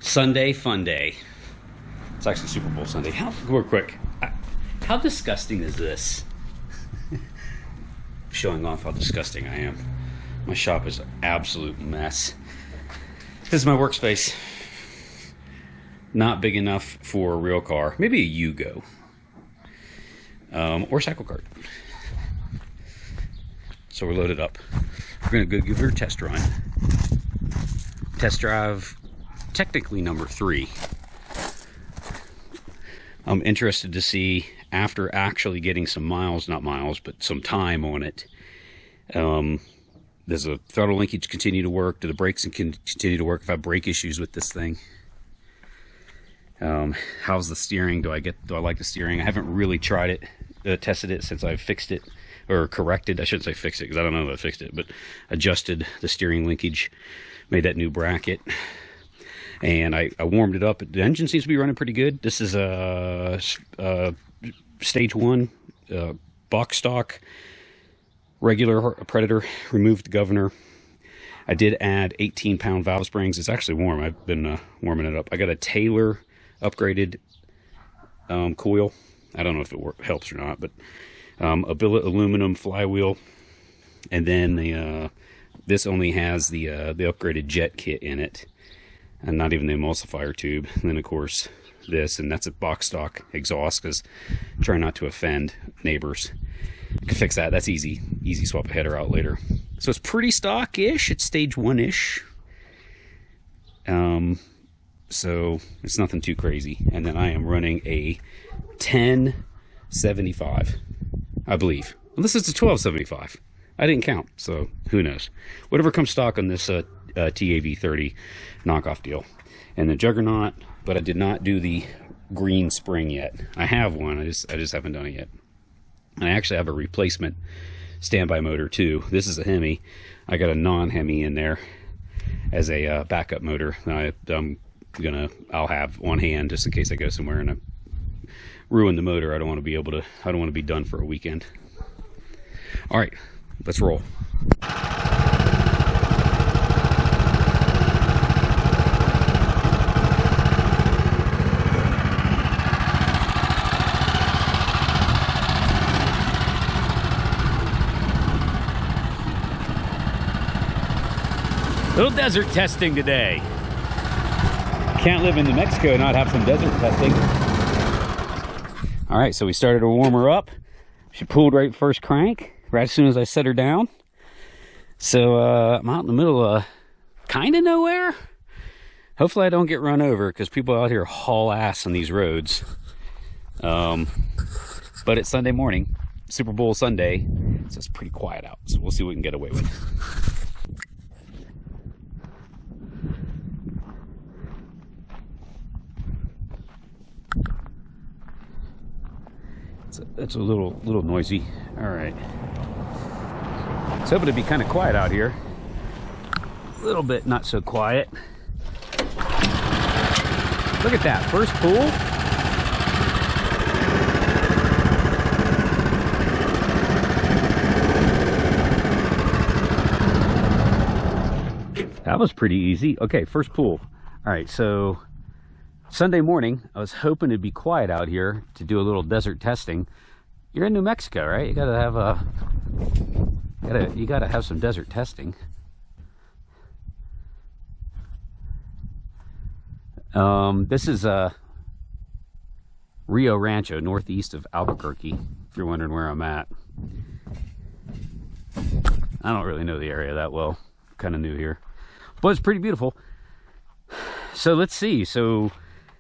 Sunday fun day. It's actually Super Bowl Sunday. Real quick, how disgusting is this? Showing off how disgusting I am. My shop is an absolute mess. This is my workspace. Not big enough for a real car. Maybe a Yugo. Or Cyclekart. So we're loaded up. We're gonna go give her a test run. Test drive, technically number 3. I'm interested to see, after actually getting some miles, not miles, but some time on it, does the throttle linkage continue to work? Do the brakes continue to work if I have brake issues with this thing? How's the steering? Do I like the steering? I haven't really tried it, tested it since I fixed it, or corrected. I shouldn't say fixed it because I don't know if I fixed it, but adjusted the steering linkage, made that new bracket, and I warmed it up. The engine seems to be running pretty good. This is a stage 1 box stock regular Predator. Removed the governor. I did add 18-pound valve springs. It's actually warm. I've been warming it up. I got a Taylor upgraded coil. I don't know if it helps or not, but a billet aluminum flywheel, and then this only has the upgraded jet kit in it, and not even the emulsifier tube. And then of course this, and that's a box stock exhaust, because try not to offend neighbors. I can fix that. That's easy swap a header out later. So it's pretty stock-ish. It's stage 1-ish. So it's nothing too crazy. And then I am running a 1075, I believe. Unless it's a 1275. I didn't count, so who knows. Whatever comes stock on this TAV30 knockoff deal. And the Juggernaut, but I did not do the green spring yet. I have one, I just haven't done it yet. And I actually have a replacement standby motor too. This is a Hemi. I got a non-Hemi in there as a backup motor. I'll have on hand just in case I go somewhere and I ruin the motor. I don't want to be done for a weekend. All right, let's roll. Little desert testing today. Can't live in New Mexico and not have some desert testing. All right, so we started to warm her up. She pulled right first crank, right as soon as I set her down. So I'm out in the middle of kind of nowhere. Hopefully I don't get run over, because people out here haul ass on these roads. But it's Sunday morning, Super Bowl Sunday, so it's pretty quiet out. So we'll see what we can get away with. It's a little noisy. All right. I was hoping to be kind of quiet out here. A little bit not so quiet. Look at that first pull. That was pretty easy. Okay, first pull. All right, so Sunday morning, I was hoping to be quiet out here to do a little desert testing. You're in New Mexico, right? You gotta have some desert testing. This is Rio Rancho, northeast of Albuquerque, if you're wondering where I'm at. I don't really know the area that well. Kind of new here, but it's pretty beautiful. So let's see. So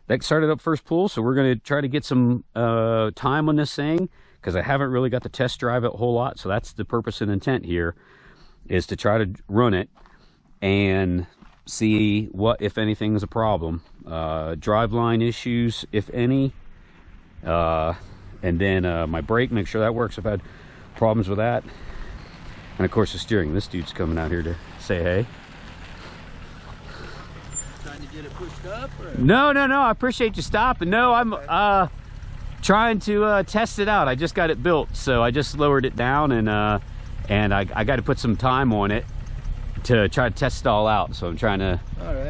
that started up first pull, so we're going to try to get some time on this thing, because I haven't really got to test drive it a whole lot. So that's the purpose and intent here, is to try to run it and see what, if anything, is a problem. Driveline issues, if any, and then my brake, make sure that works if I had problems with that. And of course the steering. This dude's coming out here to say hey. Trying to get it pushed up? Or? No, I appreciate you stopping. No, I'm trying to test it out. I just got it built, so I just lowered it down, and I got to put some time on it to try to test it all out. So I'm trying to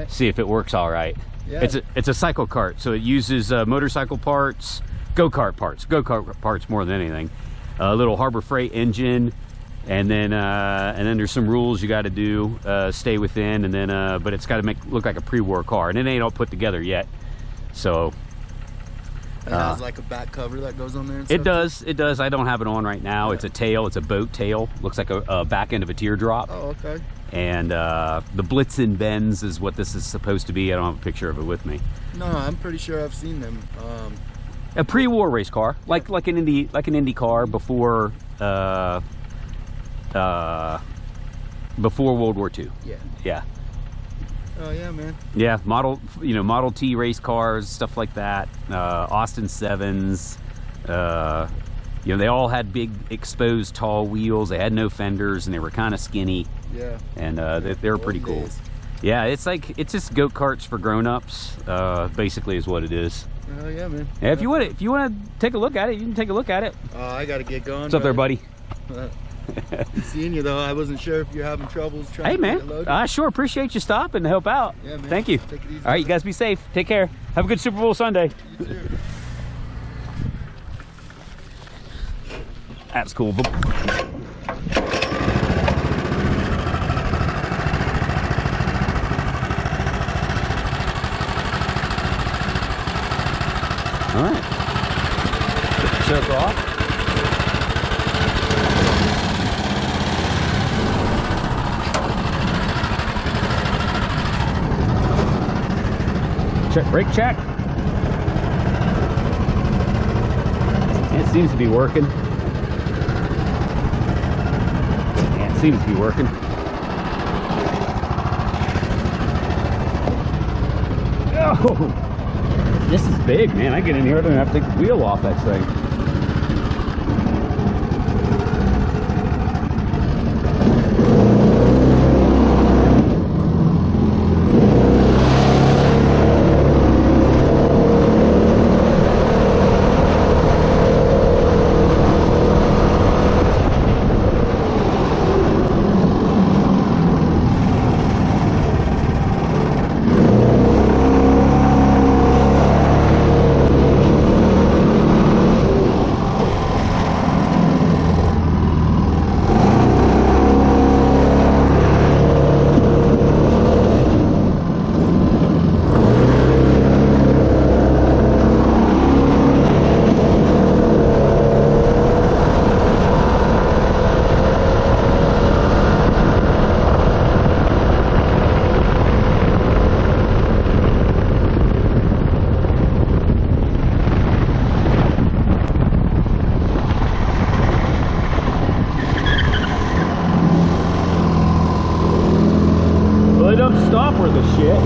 see if it works all right. Yeah. It's a cycle cart, so it uses motorcycle parts, go-kart parts more than anything. A little Harbor Freight engine, and then there's some rules you got to do, stay within, and then but it's got to look like a pre-war car, and it ain't all put together yet. So it has like a back cover that goes on there. And it does. It does. I don't have it on right now. Yeah. It's a tail. It's a boat tail. Looks like a back end of a teardrop. Oh, okay. And the Blitzen Benz is what this is supposed to be. I don't have a picture of it with me. No, I'm pretty sure I've seen them. A pre-war race car, like an Indy car before before World War II. Yeah. Yeah. Oh yeah, man. Yeah, Model T race cars, stuff like that. Austin 7s. They all had big exposed tall wheels. They had no fenders, and they were kind of skinny. Yeah. And they were pretty cool. Yeah, it's just go-karts for grown-ups. Basically, is what it is. Oh yeah, man. Yeah, if you want to take a look at it, you can take a look at it. I gotta get going. What's up there, buddy? Seeing you though, I wasn't sure if you're having troubles trying Hey to man, get it loaded. I sure appreciate you stopping to help out. Yeah, man. Thank you. Take it easy. All right, you guys be safe. Take care. Have a good Super Bowl Sunday. You too. That's cool. All right. Get the choke off. Check, brake check. It seems to be working. Yeah, it seems to be working. Oh, this is big, man. I get in here, I don't have to take the wheel off that thing. Stop worth of shit.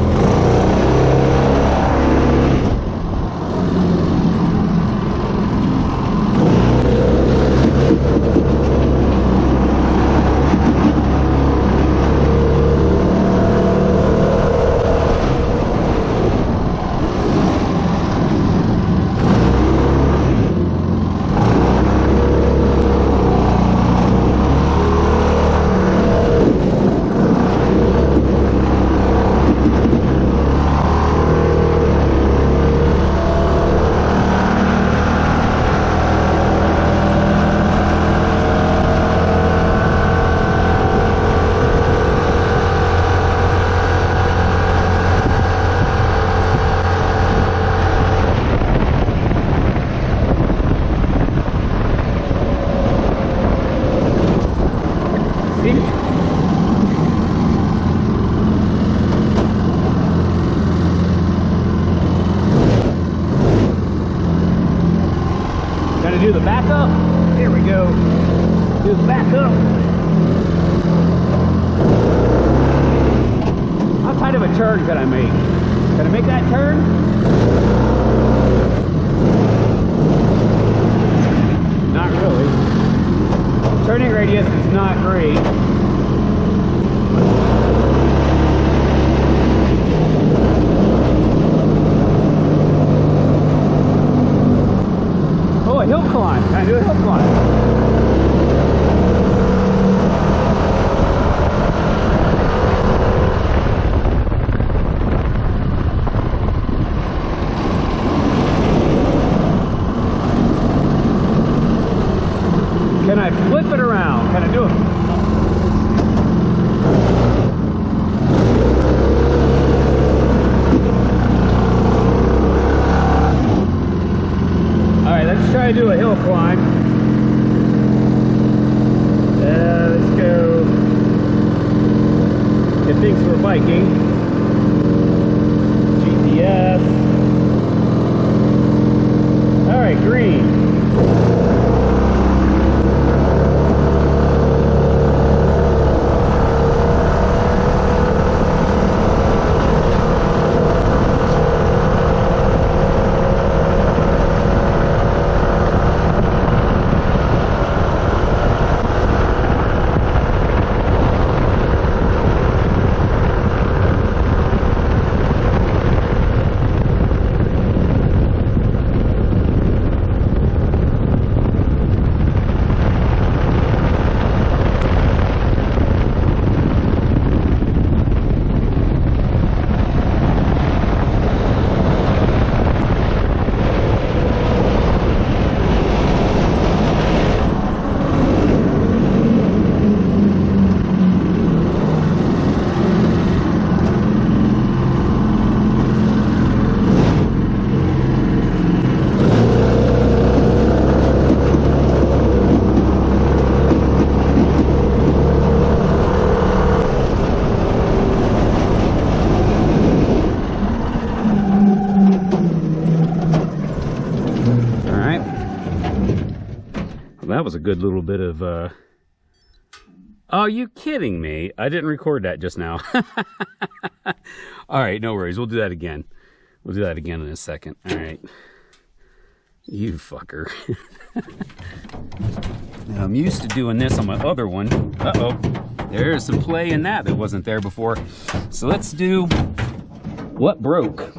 Gonna do the backup. Here we go. Do the backup. How tight of a turn can I make? Can I make that turn? Not really. Turning radius is not great. Oh, a hill climb. Can I do a hill climb? kind of doing. All right, let's try to do a hill climb. Let's go. It thinks we're biking. GPS. All right, green. That was a good little bit of, Oh, are you kidding me? I didn't record that just now. All right, no worries. We'll do that again. We'll do that again in a second. All right. You fucker. Now, I'm used to doing this on my other one. Uh-oh. There's some play in that wasn't there before. So let's do what broke.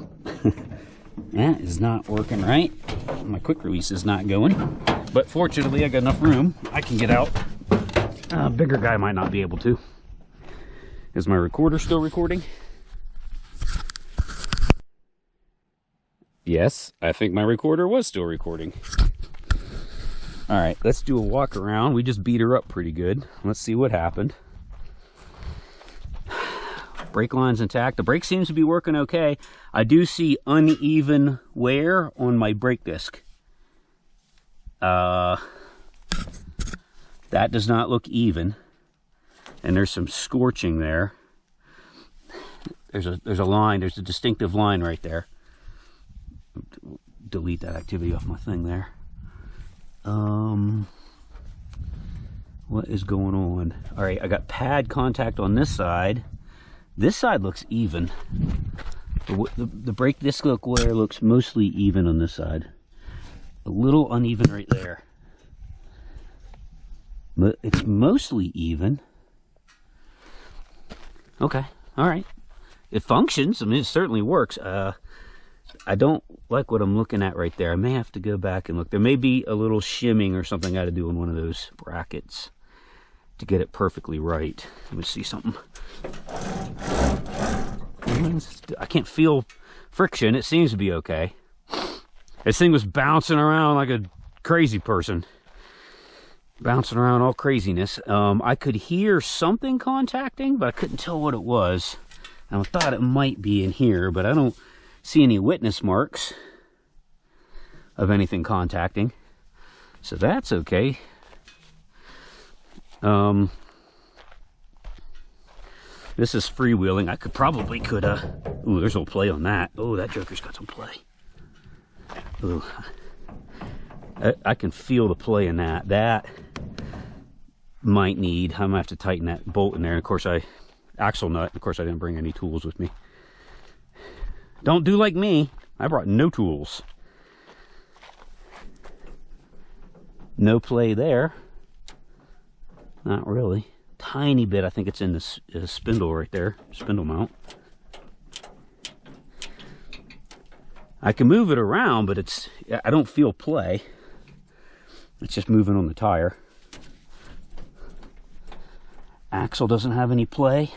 That is not working right. My quick release is not going. But fortunately, I got enough room. I can get out. A bigger guy might not be able to. Is my recorder still recording? Yes, I think my recorder was still recording. All right, let's do a walk around. We just beat her up pretty good. Let's see what happened. Brake line's intact. The brake seems to be working okay. I do see uneven wear on my brake disc. That does not look even, and there's some scorching there. There's a line. There's a distinctive line right there. Delete that activity off my thing there. What is going on? All right, I got pad contact on this side. This side looks even. The brake disc wear looks mostly even on this side. A little uneven right there. But it's mostly even. Okay, all right. It functions. I mean, it certainly works. I don't like what I'm looking at right there. I may have to go back and look. There may be a little shimming or something I got to do in one of those brackets to get it perfectly right. Let me see something. I can't feel friction. It seems to be okay. This thing was bouncing around like a crazy person. Bouncing around all craziness. I could hear something contacting, but I couldn't tell what it was. And I thought it might be in here, but I don't see any witness marks of anything contacting. So that's okay. This is freewheeling. I probably could, ooh, there's no play on that. Oh, that joker's got some play. Ooh. I can feel the play in that. That might need, I'm gonna have to tighten that bolt in there. And of course, axle nut. Of course, I didn't bring any tools with me. Don't do like me. I brought no tools. No play there. Not really. Tiny bit. I think it's in this spindle right there. Spindle mount. I can move it around, but I don't feel play. It's just moving on the tire. Axle doesn't have any play.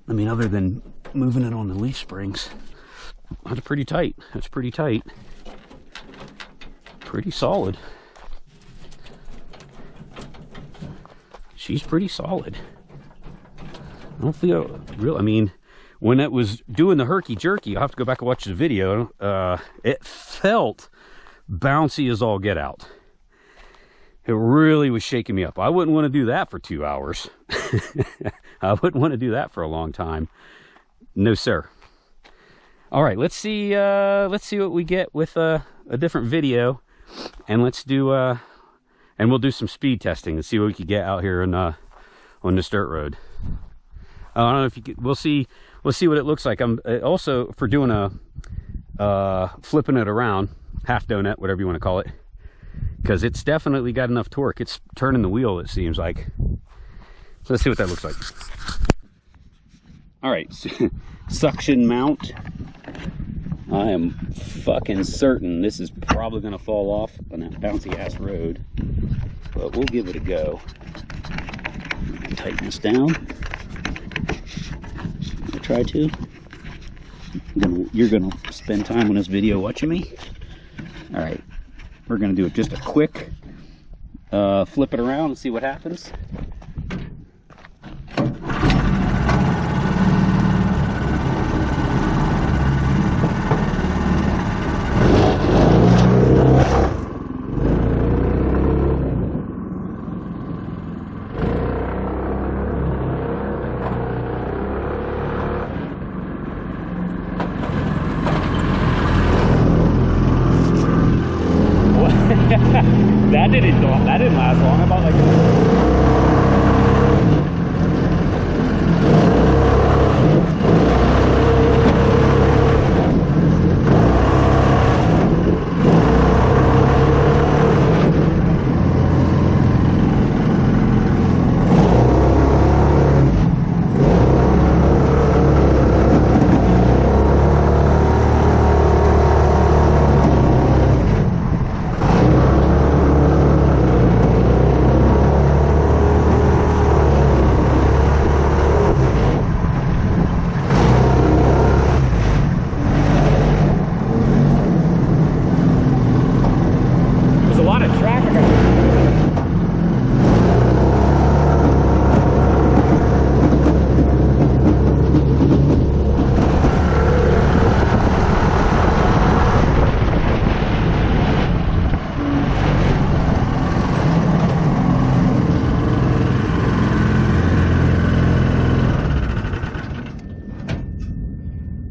I mean, other than moving it on the leaf springs. That's pretty tight. That's pretty tight. Pretty solid. she's pretty solid. I don't feel real. I mean, when it was doing the herky-jerky, I'll have to go back and watch the video. It felt bouncy as all get out. It really was shaking me up. I wouldn't want to do that for 2 hours. I wouldn't want to do that for a long time. No, sir. All right, let's see what we get with a different video, and let's do and we'll do some speed testing and see what we can get out here on this dirt road. I don't know if you could, we'll see what it looks like. I'm also for doing a flipping it around, half donut, whatever you want to call it, because it's definitely got enough torque. It's turning the wheel, it seems like. So let's see what that looks like. All right, suction mount. I am fucking certain this is probably gonna fall off on that bouncy ass road, but we'll give it a go. Tighten this down. I'll try to. You're gonna spend time on this video watching me. All right, we're gonna do just a quick flip it around and see what happens. That didn't last long. About like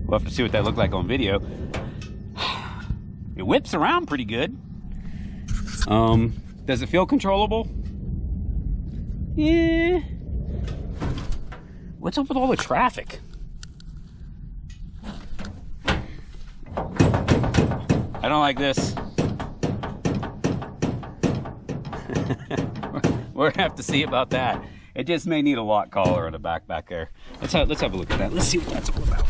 we'll have to see what that looked like on video. It whips around pretty good. Does it feel controllable? Yeah. What's up with all the traffic? I don't like this. We're gonna have to see about that. It just may need a lock collar on the back there. Let's have a look at that. Let's see what that's all about.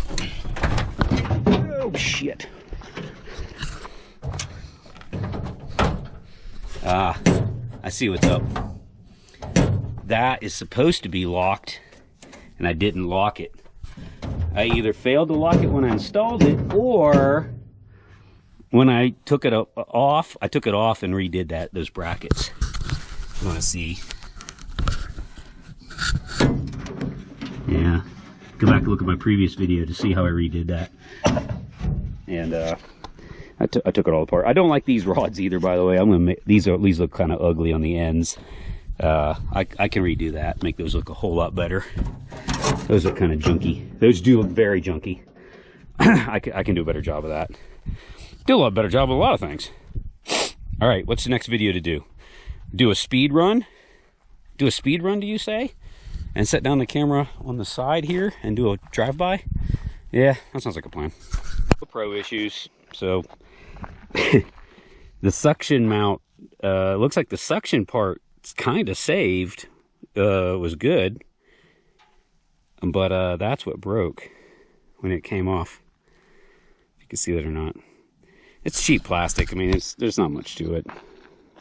Oh shit. Ah, I see what's up. That is supposed to be locked, and I didn't lock it. I either failed to lock it when I installed it, or when I took it off, I took it off and redid those brackets. You want to see? Yeah, go back and look at my previous video to see how I redid that. And I took it all apart. I don't like these rods either, by the way. I'm gonna make these look kind of ugly on the ends. I can redo that, make those look a whole lot better. Those look kind of junky. Those do look very junky. I can do a better job of that. Do a lot better job of a lot of things. All right, what's the next video to do? Do a speed run? Do a speed run, do you say? And set down the camera on the side here and do a drive-by? Yeah, that sounds like a plan. Pro issues. So the suction mount, looks like the suction part kind of saved, was good, but that's what broke when it came off. If you can see that or not. It's cheap plastic. I mean, there's not much to it.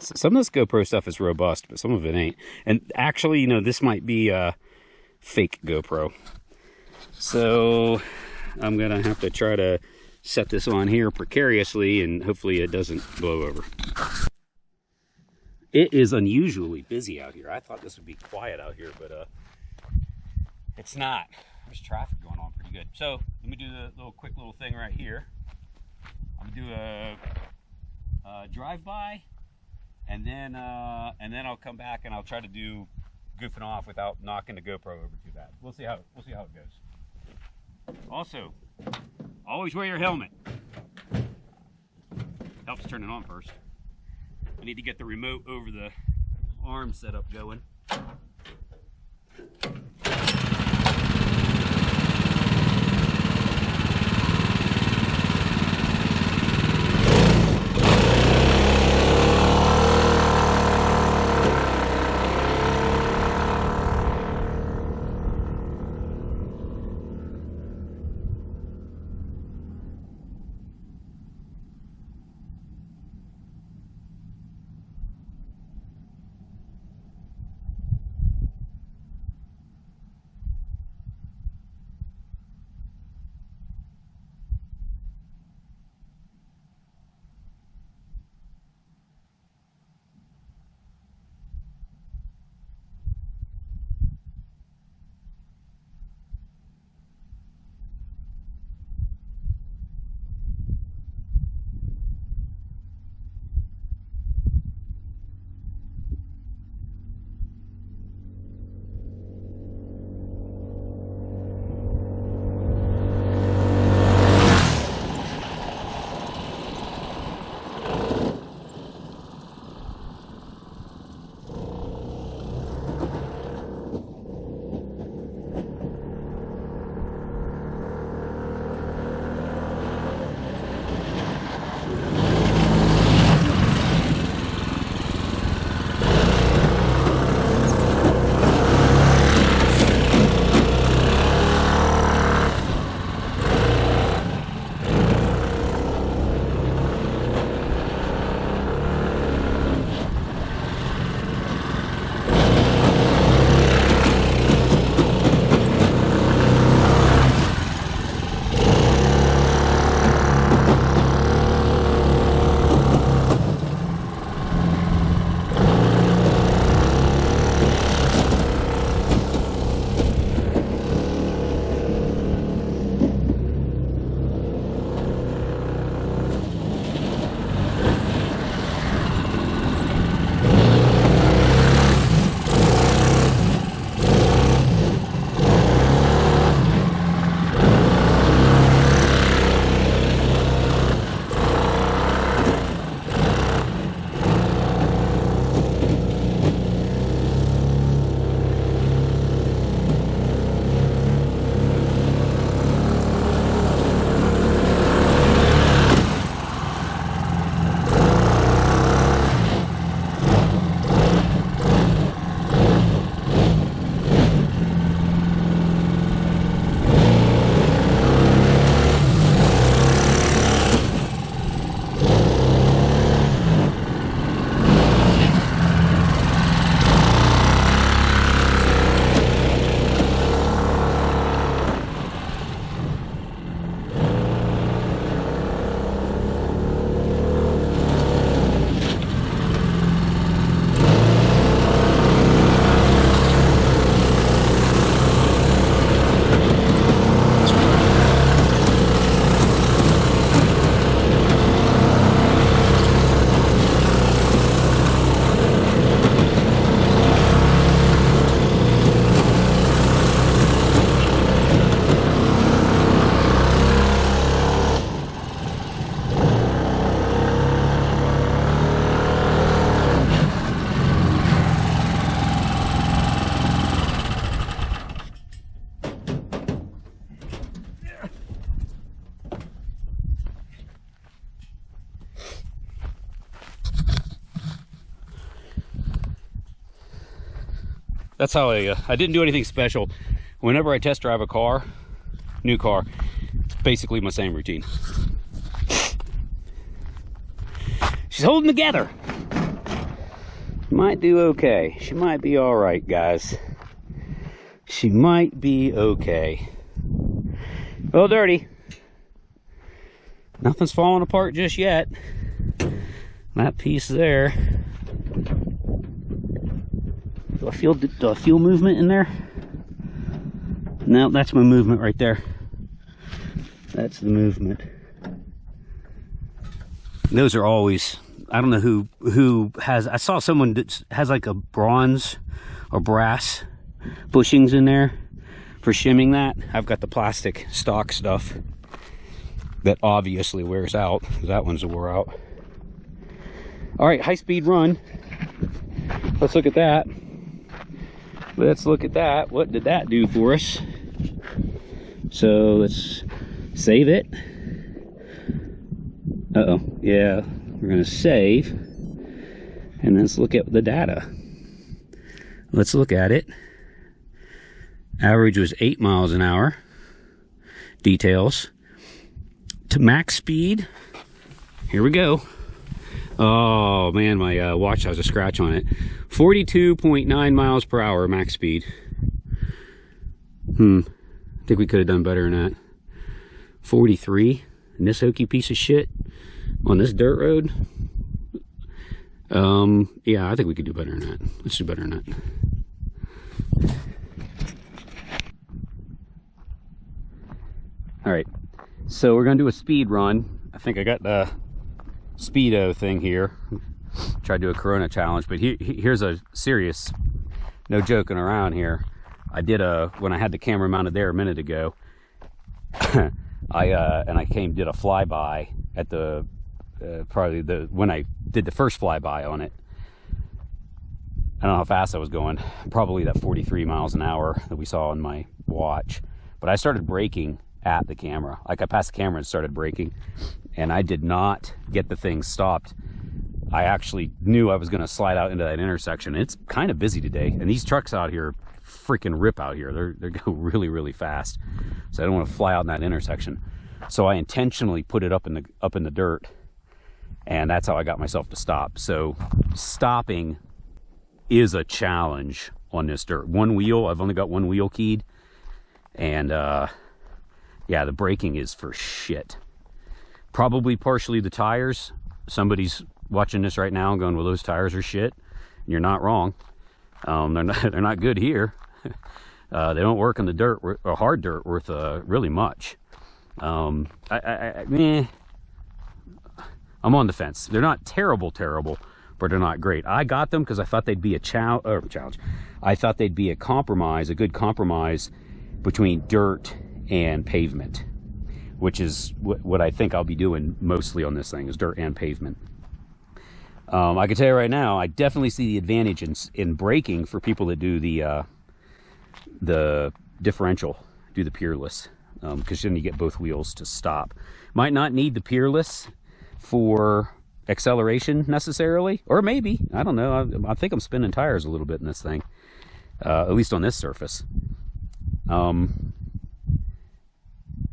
Some of this GoPro stuff is robust, but some of it ain't. And actually, you know, this might be a fake GoPro. So I'm gonna have to try to set this on here precariously, and hopefully it doesn't blow over. It is unusually busy out here. I thought this would be quiet out here, but it's not. There's traffic going on pretty good. So let me do the quick little thing right here. I'm gonna do a drive-by, and then I'll come back and I'll try to do goofing off without knocking the GoPro over too bad. We'll see how it goes. Also, always wear your helmet. Helps turn it on first. I need to get the remote over the arm setup going. That's how I didn't do anything special. Whenever I test drive a car, new car, it's basically my same routine. She's holding together. Might do okay. She might be all right, guys. She might be okay. A little dirty. Nothing's falling apart just yet. That piece there. Do I feel movement in there? No, that's my movement right there. That's the movement. And those are always, I don't know who has, I saw someone that has like a bronze or brass bushings in there for shimming that. I've got the plastic stock stuff that obviously wears out, because that one's wore out. All right, high speed run. Let's look at that. Let's look at that. What did that do for us? So let's save it. Uh-oh, yeah, we're gonna save. And let's look at the data. Let's look at it. Average was 8 miles an hour. Details. To max speed, here we go. Oh man, my watch has a scratch on it. 42.9 miles per hour max speed. I think we could have done better than that. 43 in this hokey piece of shit on this dirt road. Yeah, I think we could do better than that. Let's do better than that. All right, so we're gonna do a speed run. I think I got the Speedo thing here. Tried to do a Corona challenge, but here's a serious, no joking around here. I did when I had the camera mounted there a minute ago, did a flyby at the, when I did the first flyby on it. I don't know how fast I was going, probably that 43 miles an hour that we saw on my watch, but I started braking at the camera. Like, I passed the camera and started braking, and I did not get the thing stopped. I actually knew I was going to slide out into that intersection. It's kind of busy today, and these trucks out here freaking rip out here. They go really, really fast, so I don't want to fly out in that intersection. So I intentionally put it up in the dirt, and that's how I got myself to stop. So stopping is a challenge on this dirt. One wheel, I've only got one wheel keyed, and yeah, the braking is for shit. Probably partially the tires. Somebody's watching this right now and going, well, those tires are shit. And you're not wrong. They're not good here. They don't work in the dirt, or hard dirt, worth really much. I'm on the fence. They're not terrible, but they're not great. I got them because I thought they'd be a challenge. I thought they'd be a compromise, a good compromise between dirt and pavement, which is what I think I'll be doing mostly on this thing, is dirt and pavement. I can tell you right now, I definitely see the advantage in braking for people that do the differential, do the peerless, because then you get both wheels to stop. Might not need the peerless for acceleration necessarily, or maybe, I don't know. I think I'm spinning tires a little bit in this thing, at least on this surface.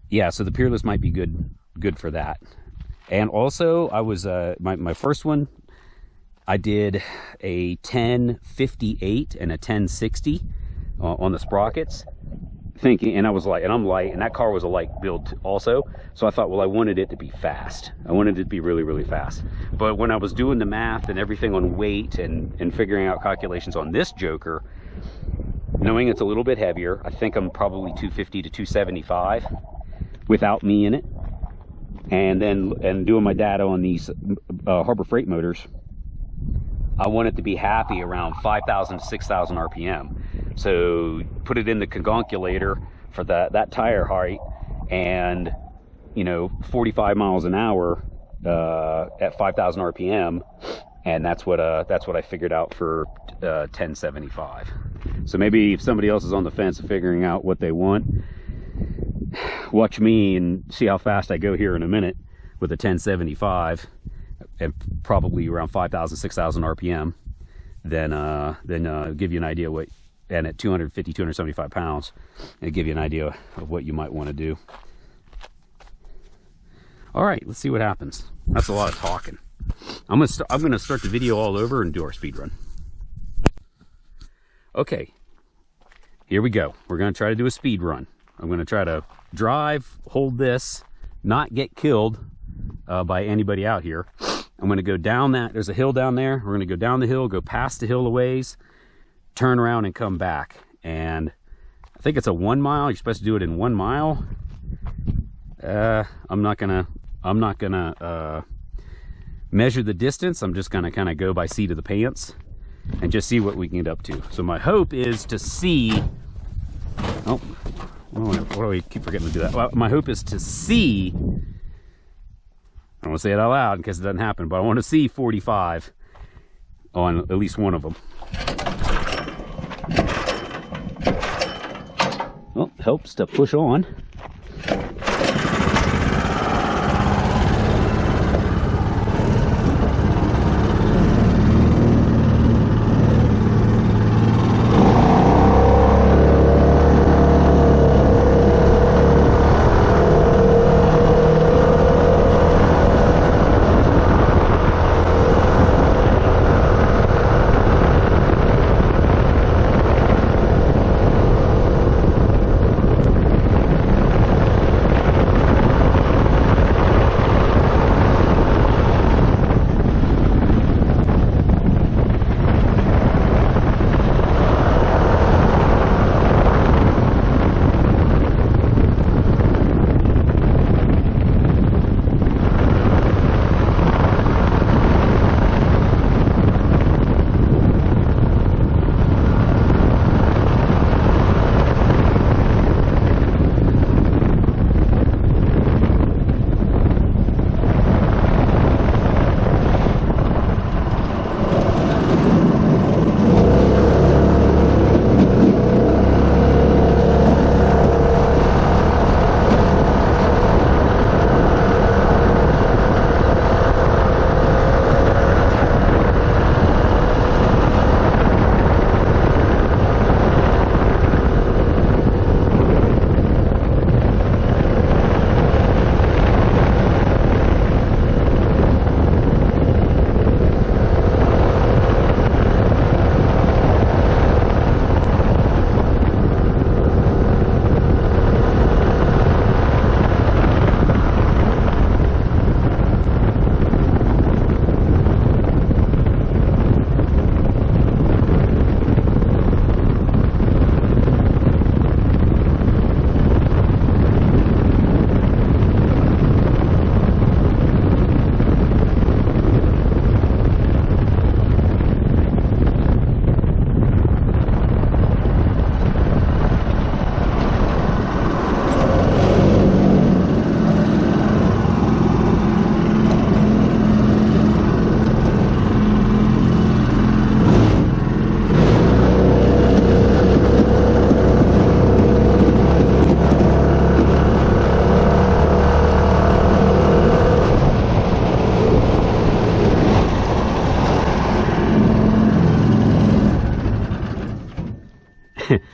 Yeah, so the peerless might be good for that. And also, I was my first one, I did a 1058 and a 1060 on the sprockets, thinking, and I'm light, and that car was a light build also. So I thought, well, I wanted it to be fast. I wanted it to be really, really fast. But when I was doing the math and everything on weight and figuring out calculations on this joker, knowing it's a little bit heavier, I think I'm probably 250 to 275 without me in it. And doing my data on these Harbor Freight motors, I want it to be happy around 5,000 to 6,000 RPM. So put it in the congonculator for that tire height, and 45 miles an hour at 5,000 RPM, and that's what I figured out for 1075. So maybe if somebody else is on the fence of figuring out what they want, watch me and see how fast I go here in a minute with a 1075 and probably around 5,000, 6,000 RPM. Then give you an idea what, and at 250, 275 pounds, and give you an idea of what you might want to do. All right, let's see what happens. That's a lot of talking. I'm gonna start the video all over and do our speed run. Okay, here we go. We're gonna try to do a speed run. I'm gonna try to drive, hold this, not get killed by anybody out here. I'm gonna go down that, there's a hill down there. We're gonna go down the hill, go past the hill a ways, turn around and come back. And I think it's a 1 mile. You're supposed to do it in 1 mile. I'm not gonna measure the distance. I'm just gonna kind of go by seat of the pants and just see what we can get up to. So my hope is to see, oh, what do we keep forgetting to do that? Well, my hope is to see, I don't want to say it out loud in case it doesn't happen, but I want to see 45 on at least one of them. Well, helps to push on.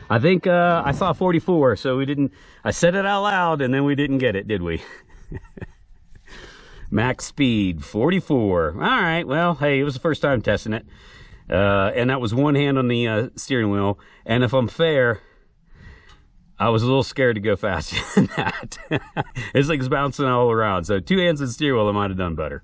I think I saw 44, so we didn't, I said it out loud and then we didn't get it, did we? Max speed, 44. All right, well, hey, it was the first time testing it. And that was one hand on the steering wheel. And if I'm fair, I was a little scared to go faster than that. It's like it's bouncing all around. So 2 hands on the steering wheel, I might have done better.